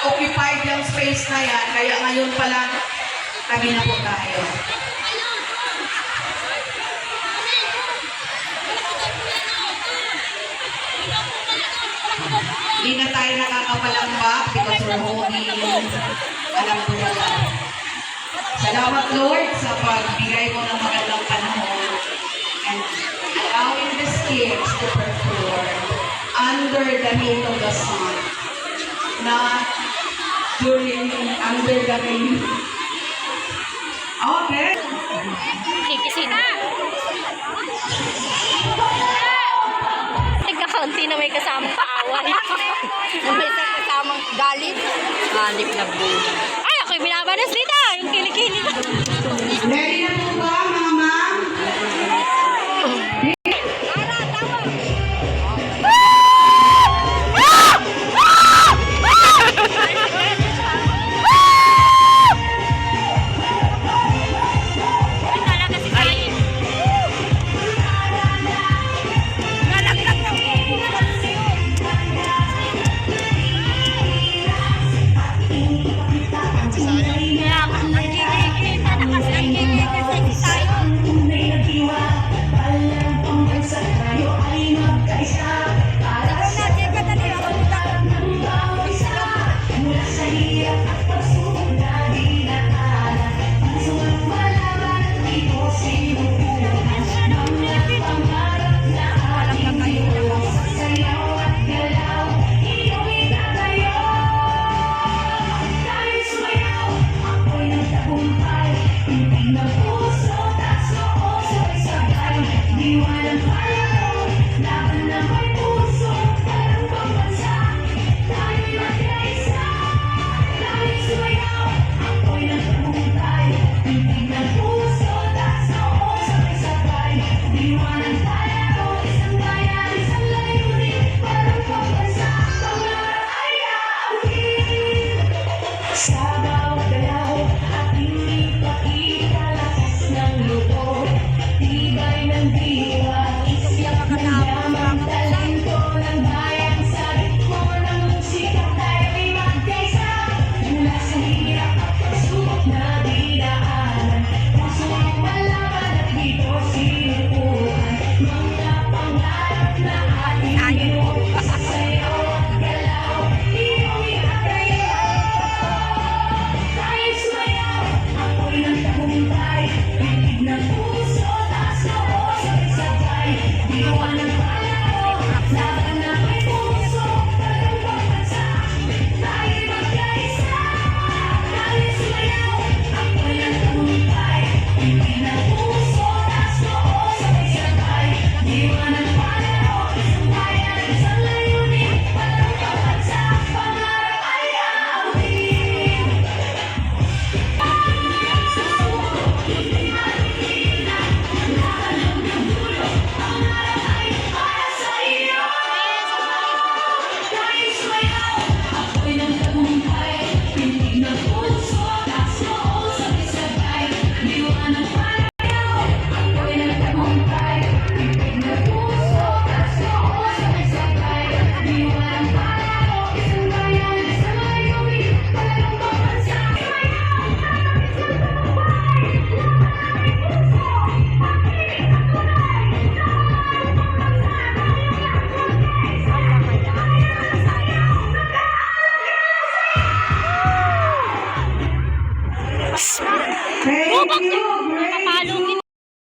occupied yung space na yan. Kaya ngayon pala, tabi na po tayo. Hindi na tayo nakakapalambak because we're holding alam ko wala. Salamat Lord sa pagbigay mo ng magandang panahon and allowing these kids to perform under the heat of the sun, not under the rain. Okay. Kikisina. Nagkakaunti na may kasamang paawan. May kasamang galit. Galit na buhay. Ay, ako'y binabanas dito. Yung kilikili. Ready na po ba, mga ma'am? Thank you.